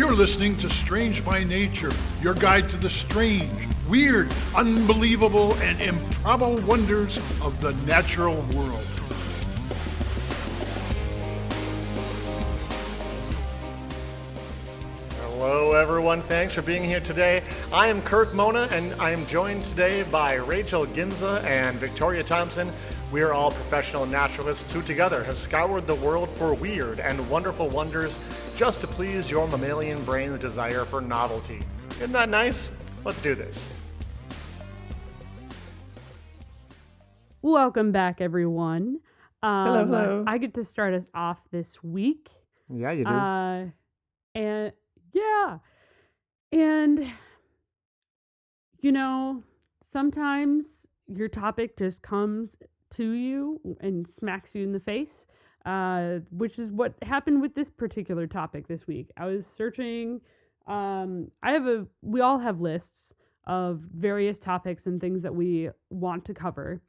You're listening to Strange by Nature, your guide to the strange, weird, unbelievable, and improbable wonders of the natural world. Hello, everyone. Thanks for being here today. I am Kirk Mona, and I am joined today by Rachel Ginza and Victoria Thompson. We are all professional naturalists who together have scoured the world for weird and wonderful wonders just to please your mammalian brain's desire for novelty. Isn't that nice? Let's do this. Welcome back, everyone. Hello. I get to start us off this week. Yeah, you do. And you know, sometimes your topic just comes to you and smacks you in the face, which is what happened with this particular topic this week. I was searching. We all have lists of various topics and things that we want to cover.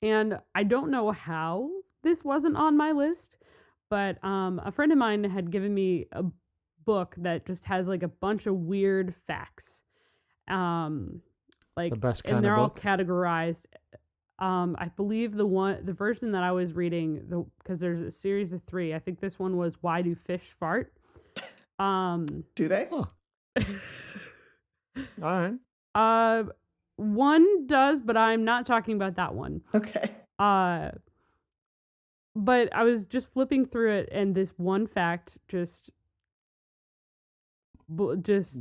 And I don't know how this wasn't on my list, but a friend of mine had given me a book that just has like a bunch of weird facts. The best kind and they're of all book? categorized. I believe the version that I was reading, because there's a series of 3. I think this one was Why Do Fish Fart? Do they? Huh. All right. One does, but I'm not talking about that one. Okay. But I was just flipping through it, and this one fact just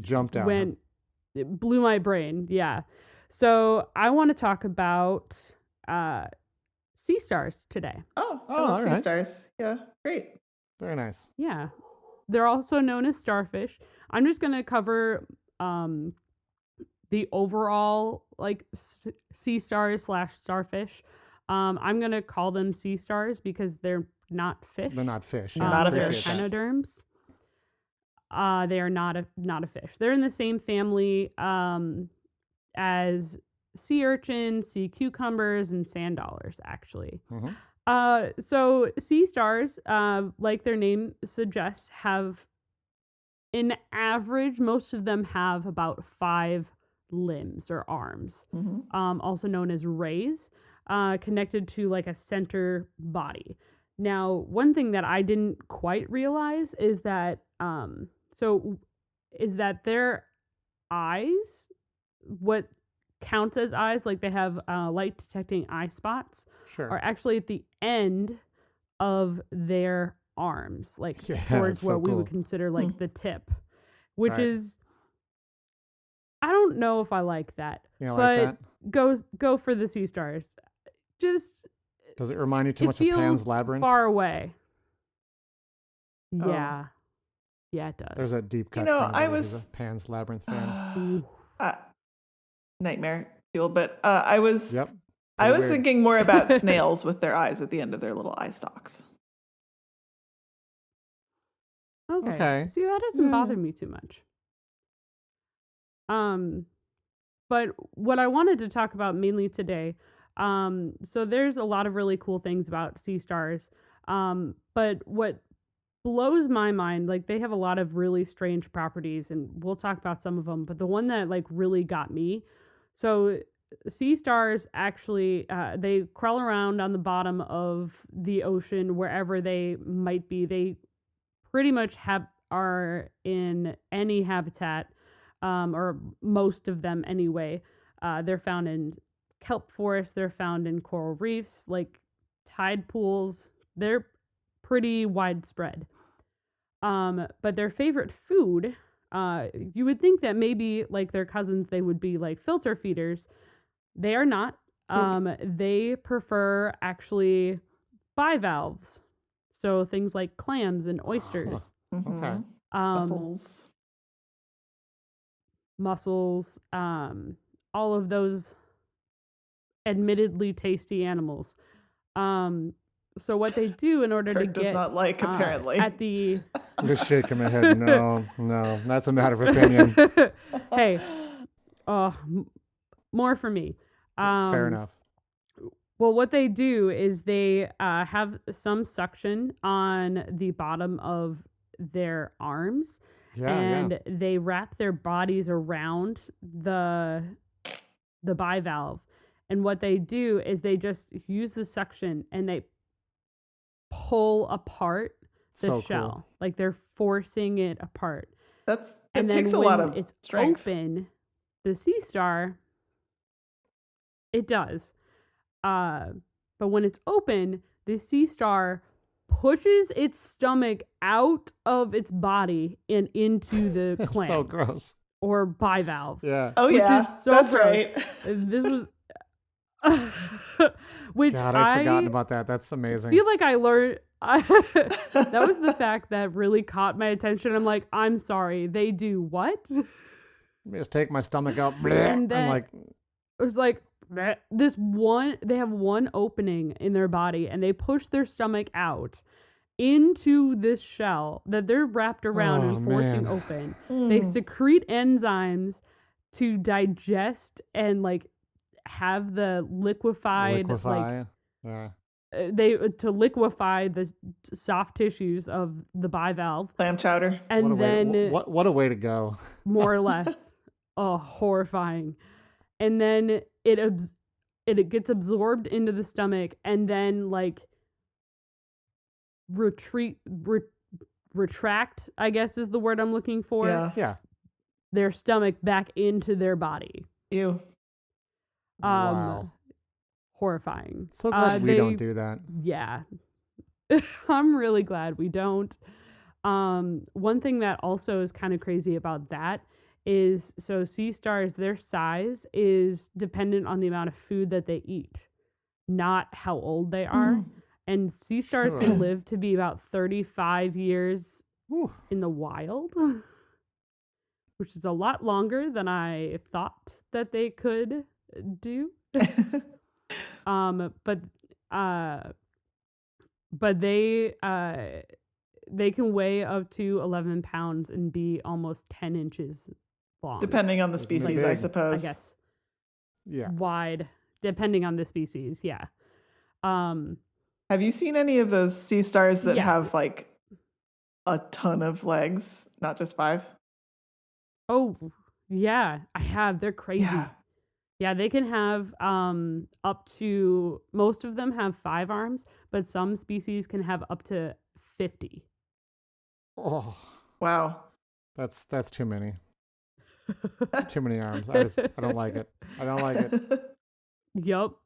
Jumped out. It blew my brain. Yeah. So I want to talk about sea stars today. I love all sea right. stars. Yeah, great. Very nice. Yeah. They're also known as starfish. I'm just going to cover the overall sea stars / starfish. I'm going to call them sea stars because they're not fish. They're not fish. They're not a Appreciate fish. that. Echinoderms. They are not a fish. They're in the same family as sea urchin, sea cucumbers, and sand dollars, actually. Mhm. So sea stars, like their name suggests, have in average, most of them have about 5 limbs or arms, also known as rays, connected to like a center body. Now, one thing that I didn't quite realize is that their eyes, what counts as eyes, like they have light detecting eye spots, Sure. are actually at the end of their arms, like Yeah, towards that's what so we would cool. consider like the tip, which Right. is, I don't know if I like that, You know, but like that? go for the sea stars. Just Does it remind you too it much of feels Pan's Labyrinth? far away. Oh. Yeah, it does. There's a deep cut. know, from I everybody who's was- a Pan's Labyrinth fan. Ooh. Nightmare fuel, but I was Yep. I Pretty was weird. thinking more about snails with their eyes at the end of their little eye stalks. Okay. Okay. See, that doesn't Yeah. bother me too much. But what I wanted to talk about mainly today, so there's a lot of really cool things about sea stars. But what blows my mind, like they have a lot of really strange properties, and we'll talk about some of them, but the one that like really got me, so sea stars actually, they crawl around on the bottom of the ocean wherever they might be. They pretty much are in any habitat, or most of them anyway. They're found in kelp forests. They're found in coral reefs, like tide pools. They're pretty widespread. But their favorite food, you would think that maybe like their cousins, they would be like filter feeders. They are not. They prefer actually bivalves. So things like clams and oysters. Okay. Mussels. Mussels, all of those admittedly tasty animals. So what they do in order to Kirk does get not like, apparently. at the I'm just shaking my head. No, that's a matter of opinion. hey, more for me. Fair enough. Well, what they do is they have some suction on the bottom of their arms, and they wrap their bodies around the bivalve. And what they do is they just use the suction and they pull apart the shell. Cool. Like they're forcing it apart. It takes a lot of it's strength. Open, the sea star, it does. But when it's open, the sea star pushes its stomach out of its body and into the clam. So gross. Or bivalve. Yeah. Oh, which yeah. is so That's gross. right. This was... which God, I'd forgotten about that. That's amazing. I feel like I learned... that was the fact that really caught my attention. I'm like, I'm sorry. They do what? Let me just take my stomach out. And then I'm like... It was like... They have one opening in their body and they push their stomach out into this shell that they're wrapped around and forcing open. They secrete enzymes to digest and like have the liquefy to liquefy the soft tissues of the bivalve. Clam chowder. And what a way to go. More or less. Oh, horrifying. And then it gets absorbed into the stomach and then like retract, I guess is the word I'm looking for. Yeah. Their stomach back into their body. Ew. Wow. Horrifying. So glad we don't do that. Yeah. I'm really glad we don't. One thing that also is kind of crazy about that is, so sea stars, their size is dependent on the amount of food that they eat, not how old they are. And sea stars can live to be about 35 years in the wild, which is a lot longer than I thought that they could do. But they can weigh up to 11 pounds and be almost 10 inches long. Depending on the species, I suppose. I guess. Yeah. Wide, depending on the species, yeah. Have you seen any of those sea stars that have like a ton of legs, not just 5? Oh, yeah, I have. They're crazy. Yeah, they can have up to, most of them have 5 arms, but some species can have up to 50. Oh, wow. That's too many. Too many arms. I don't like it. I don't like it. Yup.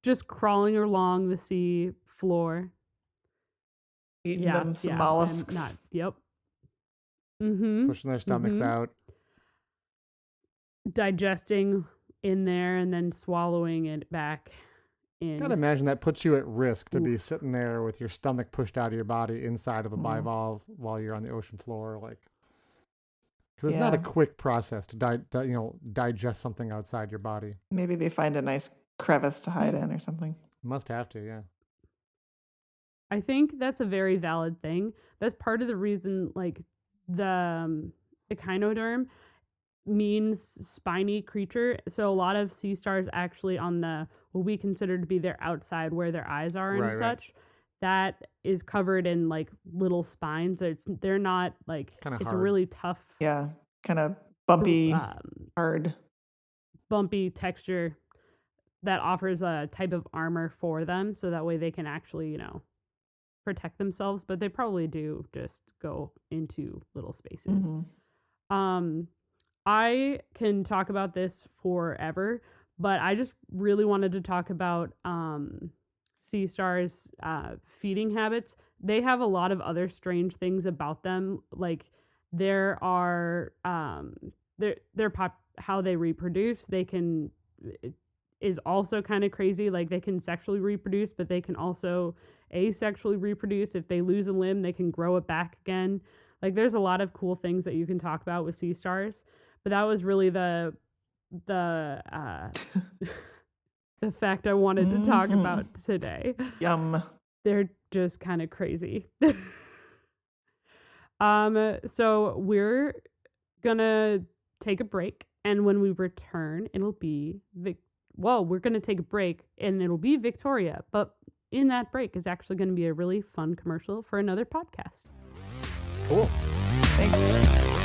Just crawling along the sea floor. Eating them some mollusks. Yep. Mm-hmm. Pushing their stomachs out. Digesting in there and then swallowing it back in. Gotta imagine that puts you at risk to be sitting there with your stomach pushed out of your body inside of a bivalve while you're on the ocean floor, like. Because it's not a quick process to digest something outside your body. Maybe they find a nice crevice to hide in or something. Must have to, yeah. I think that's a very valid thing. That's part of the reason, like, the echinoderm means spiny creature. So a lot of sea stars actually on what we consider to be their outside, where their eyes are and such, that is covered in like little spines. They're not like, kinda it's hard. a really tough, Kind of bumpy, hard, bumpy texture that offers a type of armor for them, so that way they can actually, protect themselves. But they probably do just go into little spaces. I can talk about this forever, but I just really wanted to talk about sea stars' feeding habits. They have a lot of other strange things about them. Like there are how they reproduce. Is also kind of crazy. Like they can sexually reproduce, but they can also asexually reproduce. If they lose a limb, they can grow it back again. Like there's a lot of cool things that you can talk about with sea stars. But that was really the fact I wanted to talk about today. Yum. They're just kind of crazy. So we're gonna take a break, and when we return, it'll be we're gonna take a break, and it'll be Victoria. But in that break is actually going to be a really fun commercial for another podcast. Cool. Thanks.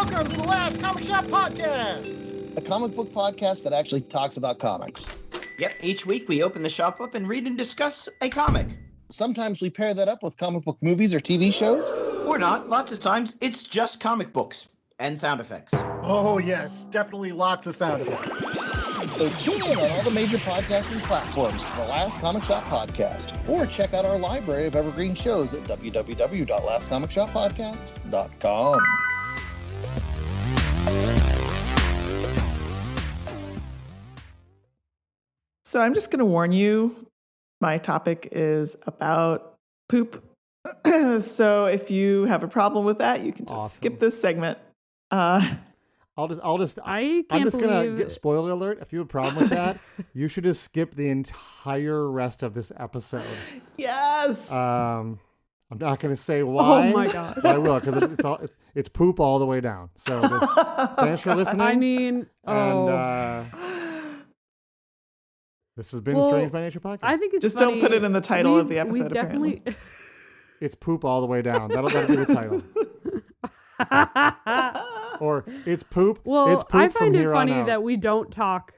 Welcome to the Last Comic Shop Podcast, a comic book podcast that actually talks about comics. Yep, each week we open the shop up and read and discuss a comic. Sometimes we pair that up with comic book movies or TV shows. Or not, lots of times it's just comic books and sound effects. Oh yes, definitely lots of sound effects. So tune in on all the major podcasting platforms to the Last Comic Shop Podcast, or check out our library of evergreen shows at www.lastcomicshoppodcast.com. So I'm just going to warn you, my topic is about poop. So if you have a problem with that, you can just skip this segment. I'm just spoiler alert. If you have a problem with that, you should just skip the entire rest of this episode. Yes. I'm not going to say why. Oh my god. But I will, because it's poop all the way down. So thanks for listening. I mean, this has been Strange by Nature podcast. I think it's just funny. Don't put it in the title of the episode. Definitely. Apparently. It's poop all the way down. That'll be the title. Or it's poop. Well, it's poop I find it funny that we don't talk.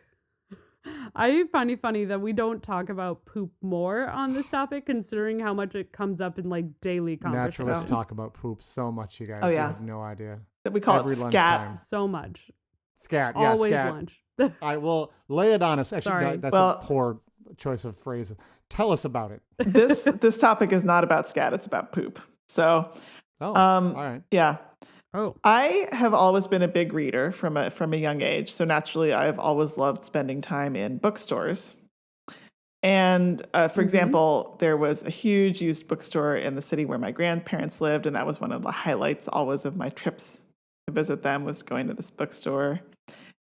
I find it funny that we don't talk about poop more on this topic, considering how much it comes up in like daily conversation. Naturalists talk about poop so much, you guys. Oh, yeah. You have no idea. That we call Every it scat. lunchtime. So much. Scat, yeah, Always scat. lunch. I will lay it on us. Actually, Sorry. that's a poor choice of phrase. Tell us about it. This topic is not about scat. It's about poop. So, all right. Yeah. Oh. I have always been a big reader from a young age. So naturally, I've always loved spending time in bookstores. And for example, there was a huge used bookstore in the city where my grandparents lived, and that was one of the highlights always of my trips to visit them, was going to this bookstore.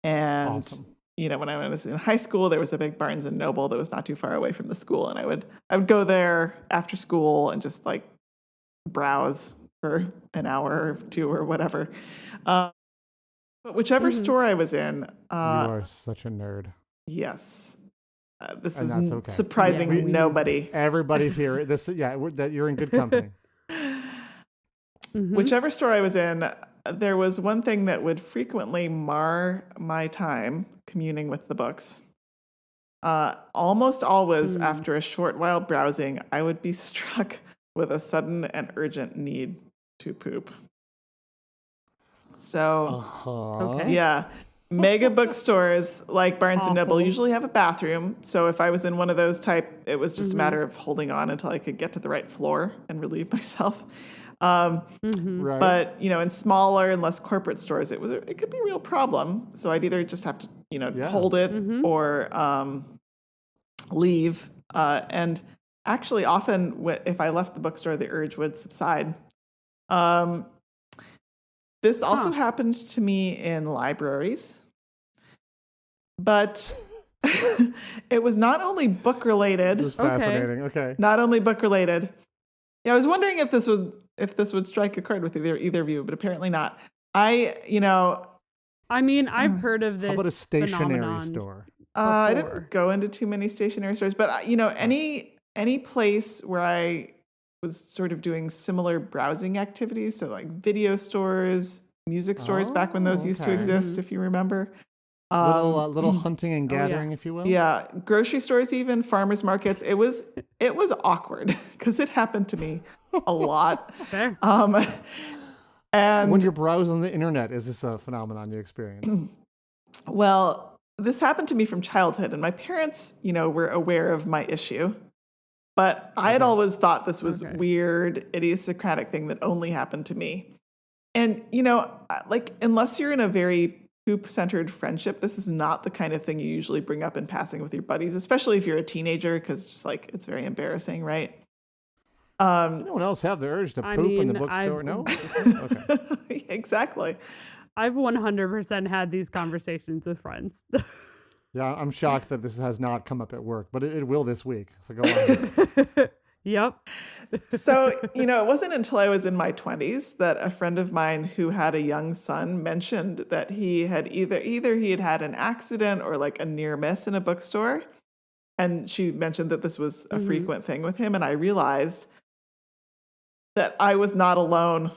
And awesome. You know, when I was in high school, there was a big Barnes and Noble that was not too far away from the school, and I would go there after school and just like browse for an hour or two or whatever. But whichever store I was in, you are such a nerd. Yes. This and is that's okay. surprising nobody. Everybody's here. That you're in good company. Whichever store I was in, there was one thing that would frequently mar my time communing with the books. Almost always, after a short while browsing, I would be struck with a sudden and urgent need to poop. So, yeah. Mega bookstores like Barnes and Noble usually have a bathroom. So if I was in one of those type, it was just a matter of holding on until I could get to the right floor and relieve myself. Right. But, you know, in smaller and less corporate stores, it could be a real problem. So I'd either just have to, hold it or leave. And actually, often if I left the bookstore, the urge would subside. This also happened to me in libraries, but it was not only book related. This is fascinating. Okay. Not only book related. Yeah, I was wondering if this would strike a chord with either of you, but apparently not. I mean, I've heard of this. How about a stationery phenomenon store? I didn't go into too many stationery stores, but any place where I was sort of doing similar browsing activities, so like video stores, music stores, back when those used to exist, if you remember. Little hunting and gathering, if you will. Yeah, grocery stores, even farmers markets. It was awkward because it happened to me a lot. Fair. And when you're browsing the internet, is this a phenomenon you experience? Well, this happened to me from childhood, and my parents, were aware of my issue. But I had always thought this was weird, idiosyncratic thing that only happened to me. And, like, unless you're in a very poop-centered friendship, this is not the kind of thing you usually bring up in passing with your buddies, especially if you're a teenager, because just like it's very embarrassing, right? No one else have the urge to poop in the bookstore? No? Okay. Exactly. I've 100% had these conversations with friends. Yeah, I'm shocked that this has not come up at work, but it will this week. So go on. Yep. So, it wasn't until I was in my 20s that a friend of mine who had a young son mentioned that he had either he had had an accident or like a near miss in a bookstore. And she mentioned that this was a frequent thing with him. And I realized that I was not alone.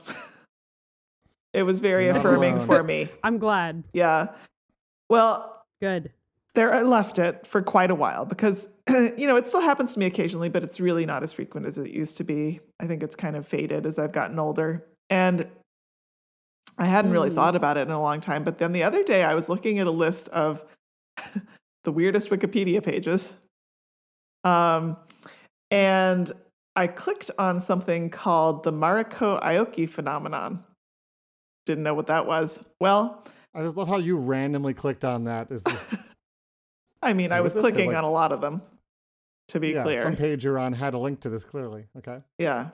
It was very You're not affirming alone. for me. I'm glad. Yeah. Well, Good. there I left it for quite a while because, it still happens to me occasionally, but it's really not as frequent as it used to be. I think it's kind of faded as I've gotten older. And I hadn't really thought about it in a long time. But then the other day I was looking at a list of the weirdest Wikipedia pages. And I clicked on something called the Mariko Aoki phenomenon. Didn't know what that was. Well, I just love how you randomly clicked on that. I mean, I was What is this? clicking Like- on a lot of them, to be Yeah, clear. some page you're on had a link to this clearly. Okay. Yeah.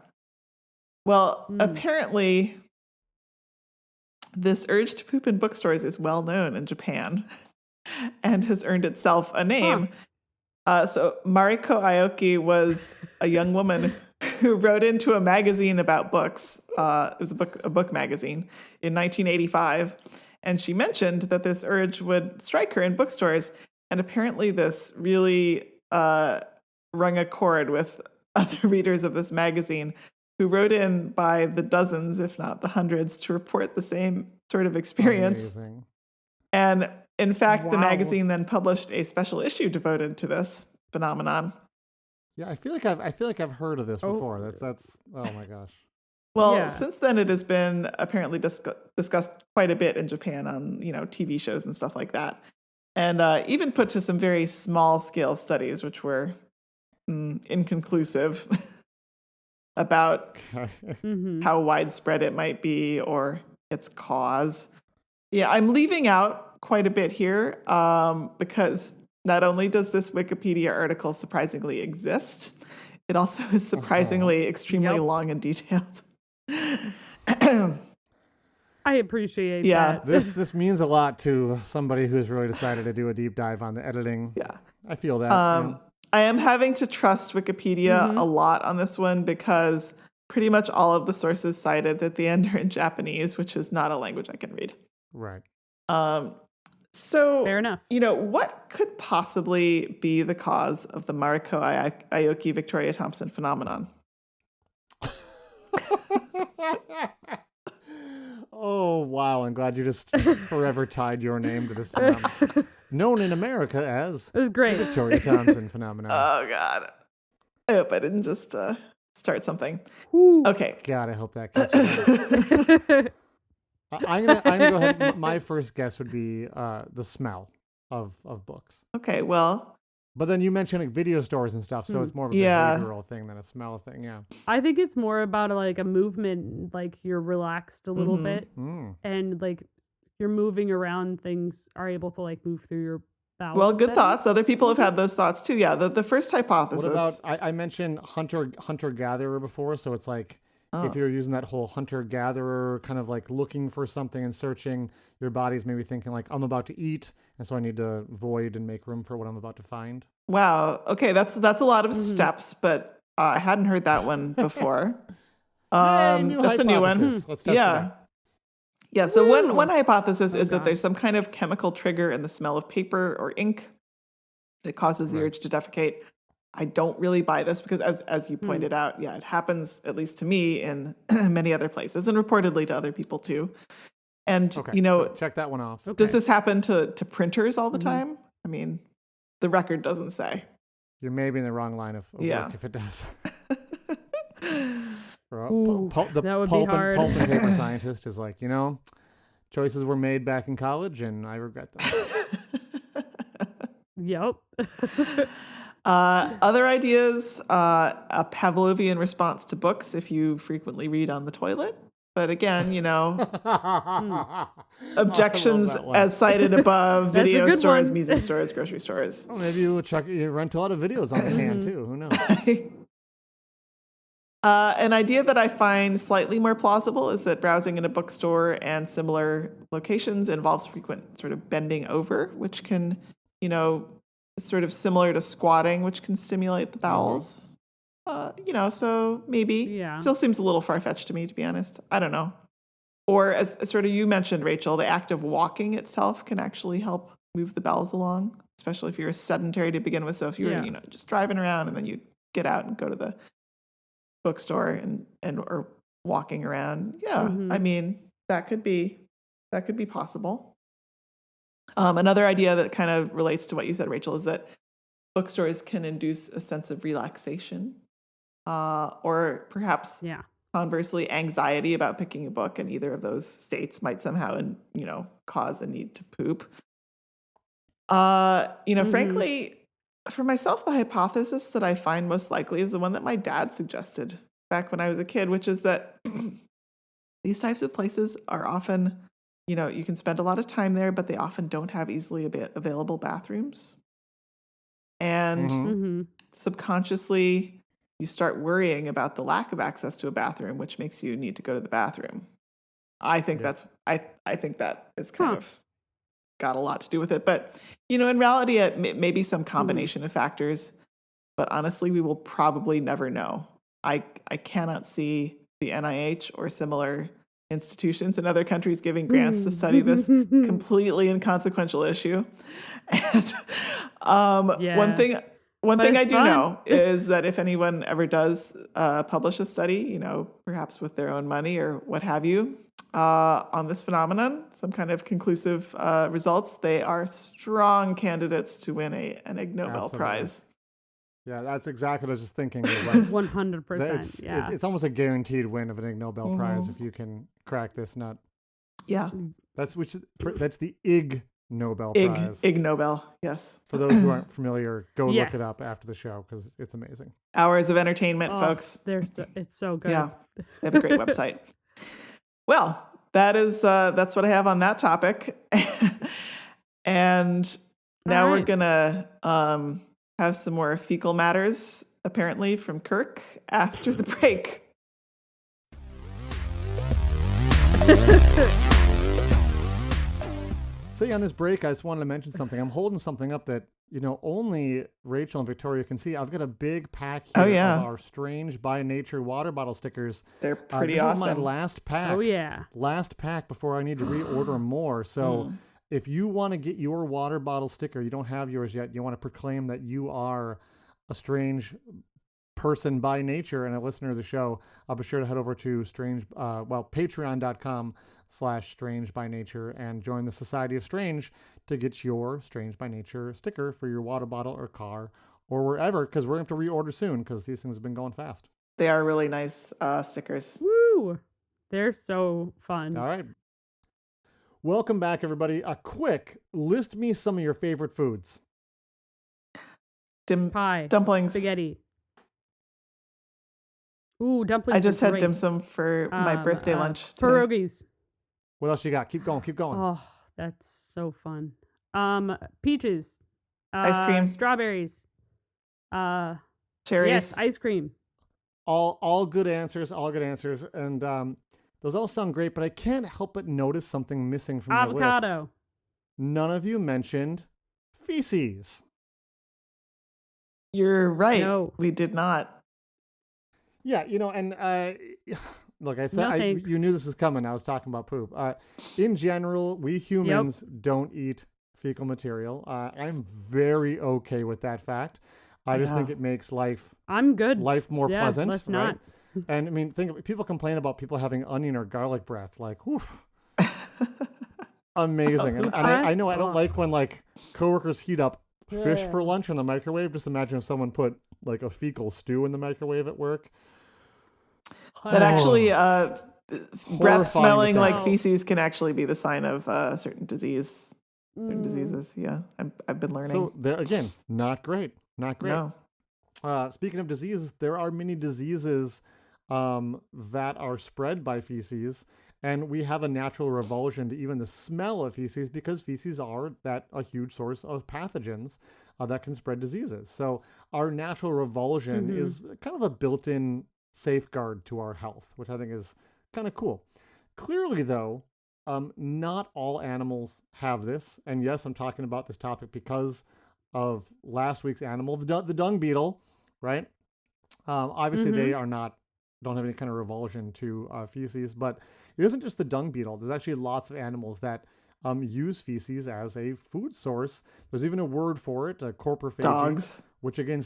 Well, apparently, this urge to poop in bookstores is well known in Japan and has earned itself a name. So Mariko Aoki was a young woman who wrote into a magazine about books. It was a book magazine in 1985. And she mentioned that this urge would strike her in bookstores. And apparently this really rung a chord with other readers of this magazine who wrote in by the dozens, if not the hundreds, to report the same sort of experience. Amazing. And in fact, the Wow. magazine then published a special issue devoted to this phenomenon. Yeah, I feel like I've heard of this before. That's oh my gosh. Well, Yeah. since then it has been apparently discussed quite a bit in Japan on, TV shows and stuff like that. And even put to some very small scale studies, which were inconclusive about how widespread it might be or its cause. Yeah, I'm leaving out quite a bit here because not only does this Wikipedia article surprisingly exist, it also is surprisingly extremely long and detailed. I appreciate Yeah. that. This means a lot to somebody who's really decided to do a deep dive on the editing. Yeah. I feel that. I am having to trust Wikipedia a lot on this one because pretty much all of the sources cited at the end are in Japanese, which is not a language I can read. Right. So, Fair enough. What could possibly be the cause of the Mariko Aoki Victoria Thompson phenomenon? Oh, wow. I'm glad you just forever tied your name to this phenomenon. Known in America as It was great. Victoria Thompson phenomenon. Oh, God. I hope I didn't just start something. Whew. Okay. God, I hope that catches on. I'm gonna go ahead. My first guess would be the smell of books. Okay, well, But then you mentioned like video stores and stuff, so it's more of a Yeah. behavioral thing than a smell thing. Yeah. I think it's more about like a movement, like you're relaxed a little bit Mm. and like you're moving around, things are able to like move through your bowels. well, good better. thoughts. Other people have had those thoughts too. Yeah, the first hypothesis. What about I mentioned hunter gatherer before, so it's like if you're using that whole hunter gatherer kind of like looking for something and searching, your body's maybe thinking like I'm about to eat, and so I need to void and make room for what I'm about to find. Wow. Okay, that's a lot of steps, but I hadn't heard that one before. New That's a new one. hypothesis. Let's test it Yeah. out. Yeah, so one hypothesis is that God. there's some kind of chemical trigger in the smell of paper or ink that causes the urge to defecate. I don't really buy this because as you pointed out, yeah, it happens, at least to me, in many other places and reportedly to other people too. And, Okay, so check that one off. does this happen to printers all the time? I mean, the record doesn't say. You're maybe in the wrong line of Yeah. work if it does. Or Ooh, the that would be pulp hard. and paper scientist is like, choices were made back in college and I regret them. Yep. Other ideas, a Pavlovian response to books if you frequently read on the toilet. But again, objections that one. as cited above, That's a video good stores, one. music stores, grocery stores. Well, maybe you rent a lot of videos on the can too. Who knows? An idea that I find slightly more plausible is that browsing in a bookstore and similar locations involves frequent sort of bending over, which can, sort of similar to squatting, which can stimulate the bowels. So maybe. Yeah. Still seems a little far-fetched to me, to be honest. I don't know. Or as sort of you mentioned, Rachel, the act of walking itself can actually help move the bowels along, especially if you're sedentary to begin with. So if you're, just driving around and then you get out and go to the bookstore and or walking around. Yeah. I mean, that could be possible. Another idea that kind of relates to what you said, Rachel, is that bookstores can induce a sense of relaxation, or perhaps conversely anxiety about picking a book, and either of those states might somehow, cause a need to poop. Frankly, for myself, the hypothesis that I find most likely is the one that my dad suggested back when I was a kid, which is that these types of places are often, you can spend a lot of time there, but they often don't have easily available bathrooms. And subconsciously, you start worrying about the lack of access to a bathroom, which makes you need to go to the bathroom. I think I think that is kind of got a lot to do with it. But, in reality, it may be some combination of factors. But honestly, we will probably never know. I cannot see the NIH or similar institutions in other countries giving grants to study this completely inconsequential issue. And one thing I do know is that if anyone ever does publish a study, perhaps with their own money or what have you, on this phenomenon, some kind of conclusive results, they are strong candidates to win an Ig Nobel Prize. Yeah, that's exactly what I was just thinking. 100%. Yeah, it's almost a guaranteed win of an Ig Nobel Prize if you can crack this nut. Yeah, that's the Ig Nobel Prize. Ig Nobel, yes. For those who aren't familiar, go look it up after the show because it's amazing. Hours of entertainment, folks. It's so good. Yeah, they have a great website. Well, that's what I have on that topic. And now we're gonna have some more fecal matters, apparently, from Kirk after the break. So on this break, I just wanted to mention something. I'm holding something up that, only Rachel and Victoria can see. I've got a big pack here of our Strange by Nature water bottle stickers. They're pretty awesome. This is my last pack. Oh, yeah. Last pack before I need to reorder more. So if you want to get your water bottle sticker, you don't have yours yet, you want to proclaim that you are a strange person by nature and a listener of the show, I'll be sure to head over to patreon.com/strange by nature and join the Society of Strange to get your Strange by Nature sticker for your water bottle or car or wherever, because we're going to have to reorder soon because these things have been going fast. They are really nice stickers. Woo! They're so fun. All right. Welcome back, everybody. A quick, list me some of your favorite foods. Pie. Dumplings. Spaghetti. Ooh, dumplings. I just had dim sum for my birthday lunch today. Pierogies. What else you got? Keep going. Oh, that's so fun. Peaches. Ice cream. Strawberries. Cherries. Yes, ice cream. All good answers. And those all sound great, but I can't help but notice something missing from your list. Avocado. None of you mentioned feces. You're right. No. We did not. Yeah, and look, I said you knew this was coming. I was talking about poop. In general, we humans don't eat fecal material. I'm very okay with that fact. I just think it makes life more pleasant. Let's not. Right? And I mean, people complain about people having onion or garlic breath. Like, woof. Amazing. And I know I don't like when coworkers heat up fish for lunch in the microwave. Just imagine if someone put a fecal stew in the microwave at work. That actually, breath smelling like feces can actually be the sign of certain diseases. Yeah, I've been learning. So there again, not great. No. Speaking of diseases, there are many diseases that are spread by feces, and we have a natural revulsion to even the smell of feces because feces are a huge source of pathogens that can spread diseases. So our natural revulsion is kind of a built-in safeguard to our health, which I think is kind of cool. Clearly, though, not all animals have this. And yes, I'm talking about this topic because of last week's animal, the dung beetle, right? Obviously, they don't have any kind of revulsion to feces, but it isn't just the dung beetle. There's actually lots of animals that use feces as a food source. There's even a word for it, corporophagy. Dogs. Which again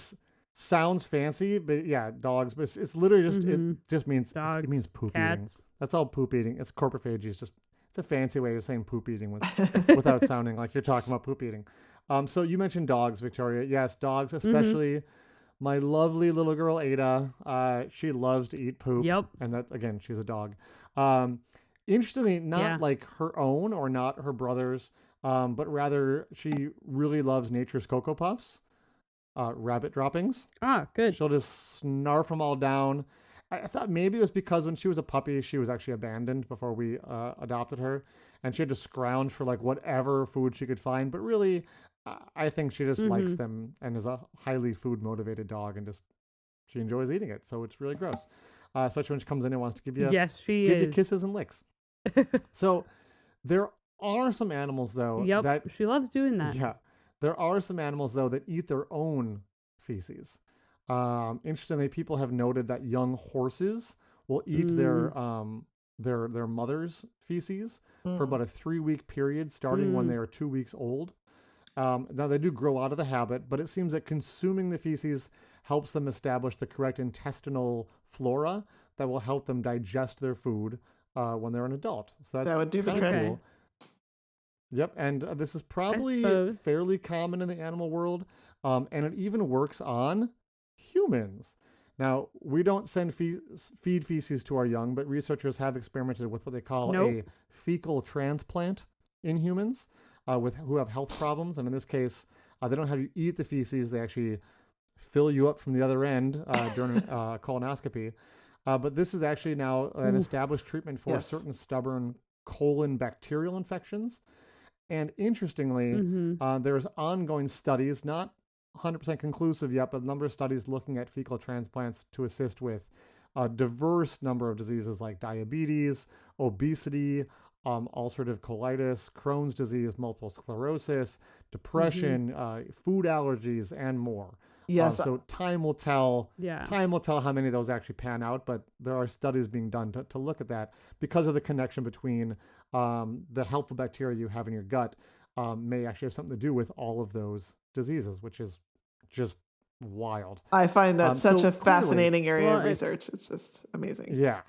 sounds fancy, but yeah, dogs. But it's literally just it just means dogs, it means poop cats. eating. That's all poop eating. It's corpophagy. It's a fancy way of saying poop eating without sounding like you're talking about poop eating. So you mentioned dogs, Victoria. Yes, dogs, especially my lovely little girl, Ada. She loves to eat poop. Yep. And that, again, she's a dog. Interestingly, not like her own or not her brother's, but rather she really loves nature's Cocoa Puffs, rabbit droppings. Ah, good. She'll just snarf them all down. I thought maybe it was because when she was a puppy, she was actually abandoned before we adopted her. And she had to scrounge for like whatever food she could find. But really, I think she just likes them and is a highly food motivated dog and just she enjoys eating it. So it's really gross, especially when she comes in and wants to give you you kisses and licks. So there are some animals though. Yep, that she loves doing that. Yeah, there are some animals though that eat their own feces. Interestingly, people have noted that young horses will eat their mother's feces for about a 3-week period, starting when they are 2 weeks old. Now they do grow out of the habit, but it seems that consuming the feces helps them establish the correct intestinal flora that will help them digest their food when they're an adult. So that would do the trick. Cool. Yep, and this is probably fairly common in the animal world, and it even works on humans. Now, we don't send feed feces to our young, but researchers have experimented with what they call a fecal transplant in humans who have health problems. And in this case, they don't have you eat the feces. They actually fill you up from the other end during a colonoscopy. But this is actually now an established treatment for certain stubborn colon bacterial infections. And interestingly, there's ongoing studies, not 100% conclusive yet, but a number of studies looking at fecal transplants to assist with a diverse number of diseases like diabetes, obesity, ulcerative colitis, Crohn's disease, multiple sclerosis, depression, food allergies, and more. Yes. So time will tell. Time will tell how many of those actually pan out, but there are studies being done to look at that because of the connection between the helpful bacteria you have in your gut may actually have something to do with all of those diseases, which is just wild. I find that such a fascinating area of research. It's just amazing. Yeah.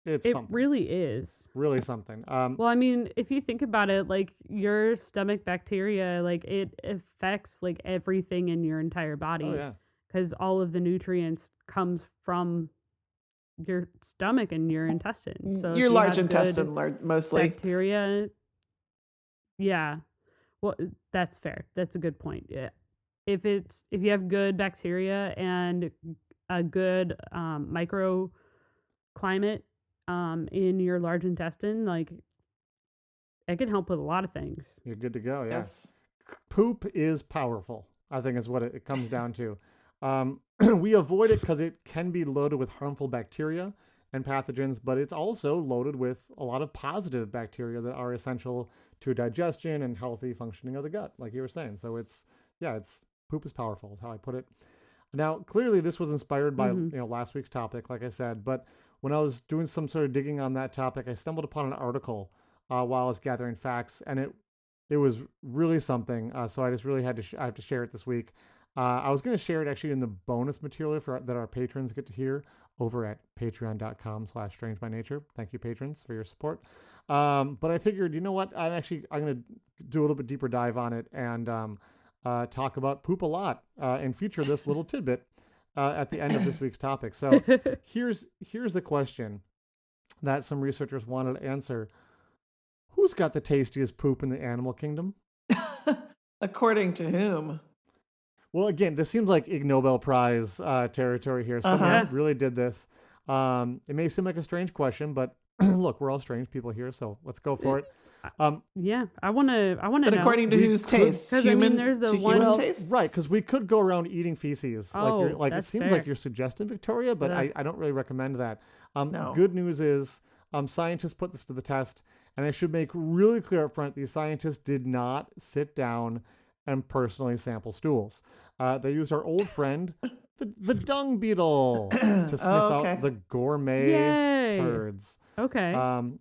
It really is. Really something. Well, I mean, if you think about it, like your stomach bacteria, like it affects like everything in your entire body. Oh, yeah. Because all of the nutrients comes from your stomach and your intestine. So your large intestine, mostly. Bacteria. Yeah. Well, that's fair. That's a good point. Yeah. If you have good bacteria and a good microclimate in your large intestine, like it can help with a lot of things. You're good to go. Yeah. Yes. Poop is powerful, I think is what it comes down to. We avoid it because it can be loaded with harmful bacteria and pathogens, but it's also loaded with a lot of positive bacteria that are essential to digestion and healthy functioning of the gut, like you were saying. So poop is powerful is how I put it. Now, clearly this was inspired by last week's topic, like I said, but when I was doing some sort of digging on that topic, I stumbled upon an article while I was gathering facts, and it was really something. So I just really I have to share it this week. I was going to share it actually in the bonus material that our patrons get to hear over at patreon.com/strangebynature. Thank you, patrons, for your support. But I figured, you know what? I'm going to do a little bit deeper dive on it and talk about poop a lot and feature this little tidbit at the end of this week's topic. So here's the question that some researchers wanted to answer. Who's got the tastiest poop in the animal kingdom? According to whom? Well, again, this seems like Ig Nobel Prize territory here. Someone really did this. It may seem like a strange question, but look, we're all strange people here, so let's go for it. Yeah, I want to know. But according to whose taste? Because I mean, there's the one taste, right? Because we could go around eating feces. It seems like you're suggesting, Victoria, but I don't really recommend that. No. Good news is, scientists put this to the test, and I should make really clear up front: these scientists did not sit down and personally sample stools. They used our old friend, the dung beetle, to sniff out the gourmet turds. Okay.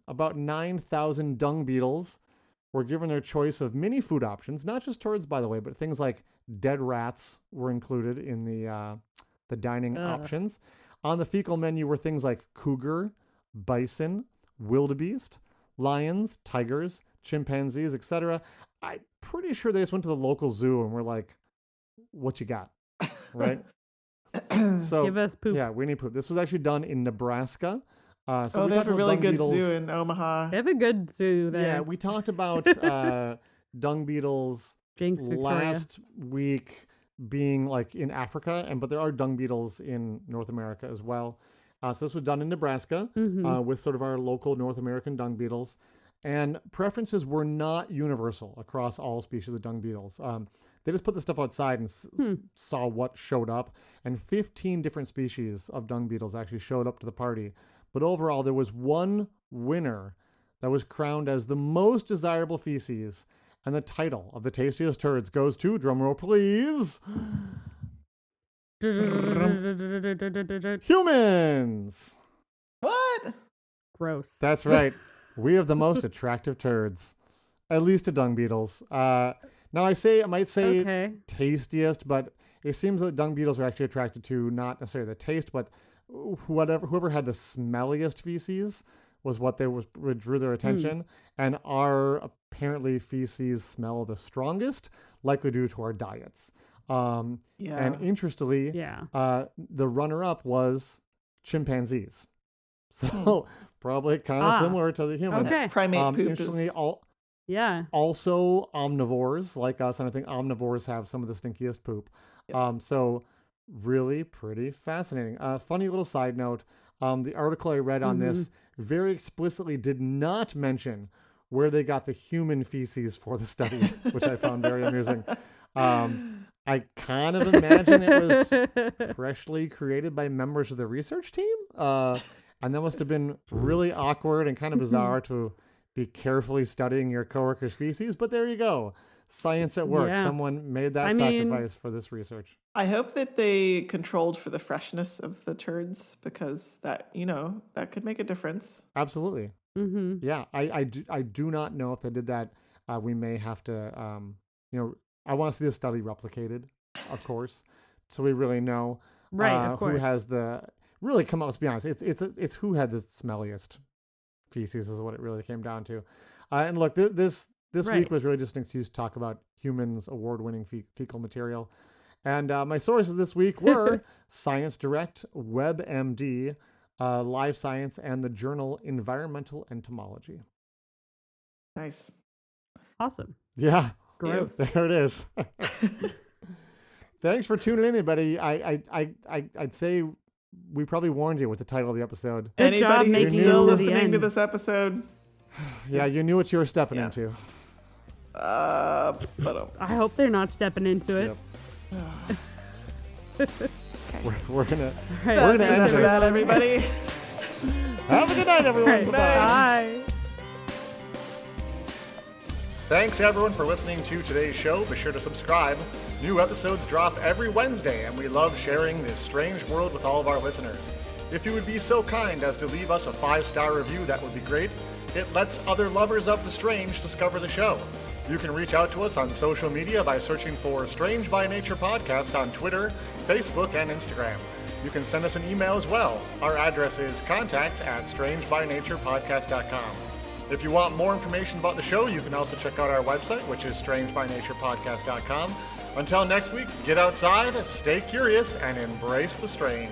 About 9,000 dung beetles were given their choice of many food options, not just turds, by the way, but things like dead rats were included in the dining options. On the fecal menu were things like cougar, bison, wildebeest, lions, tigers, chimpanzees, etc. I'm pretty sure they just went to the local zoo and were like, what you got? Right? So Give us poop. yeah, we need poop. This was actually done in Nebraska. So Oh, we they have talked a about really dung good beetles. zoo in Omaha. They have a good zoo there. Yeah, we talked about dung beetles Jinx, Victoria. last week being like in Africa, but there are dung beetles in North America as well. So this was done in Nebraska with sort of our local North American dung beetles. And preferences were not universal across all species of dung beetles. They just put the stuff outside and saw what showed up. And 15 different species of dung beetles actually showed up to the party. But overall, there was one winner that was crowned as the most desirable feces. And the title of the tastiest turds goes to, drumroll please, humans. What? Gross. That's right. We are the most attractive turds, at least to dung beetles. Now I might say Okay. tastiest, but it seems that dung beetles are actually attracted to not necessarily the taste, but whoever had the smelliest feces was what drew their attention. And our apparently feces smell the strongest, likely due to our diets. And interestingly, the runner-up was chimpanzees. So probably kind of similar to the humans. Okay. Primate poop Interestingly, is... also omnivores like us, and I think omnivores have some of the stinkiest poop. Yes. So really pretty fascinating. Funny little side note, the article I read on this very explicitly did not mention where they got the human feces for the study, which I found very amusing. I kind of imagine it was freshly created by members of the research team. And that must have been really awkward and kind of bizarre to be carefully studying your coworker's feces. But there you go. Science at work. Yeah. Someone made that sacrifice for this research. I hope that they controlled for the freshness of the turds, because that, that could make a difference. Absolutely. Yeah, I do not know if they did that. We may have to, I want to see this study replicated, of course, so we really know who has the... Really, come on, let's be honest. It's who had the smelliest feces is what it really came down to. And look, this week was really just an excuse to talk about humans' award-winning fecal material. And my sources this week were Science Direct, WebMD, Live Science, and the journal Environmental Entomology. Nice. Awesome. Yeah. Gross. There it is. Thanks for tuning in, everybody. I'd say we probably warned you with the title of the episode. Good job Anybody who's making still it to the listening to end. this episode, Yeah, you knew what you were stepping into. but I hope they're not stepping into it. Yep. We're gonna Right. we're gonna end enough of this. that, everybody. Have a good night, everyone. Right. Bye. Bye. Thanks everyone for listening to today's show. Be sure to subscribe. New episodes drop every Wednesday, and we love sharing this strange world with all of our listeners. If you would be so kind as to leave us a 5-star review, that would be great. It lets other lovers of the strange discover the show. You can reach out to us on social media by searching for Strange by Nature Podcast on Twitter, Facebook, and Instagram. You can send us an email as well. Our address is contact@strangebynaturepodcast.com. If you want more information about the show, you can also check out our website, which is strangebynaturepodcast.com. Until next week, get outside, stay curious, and embrace the strange.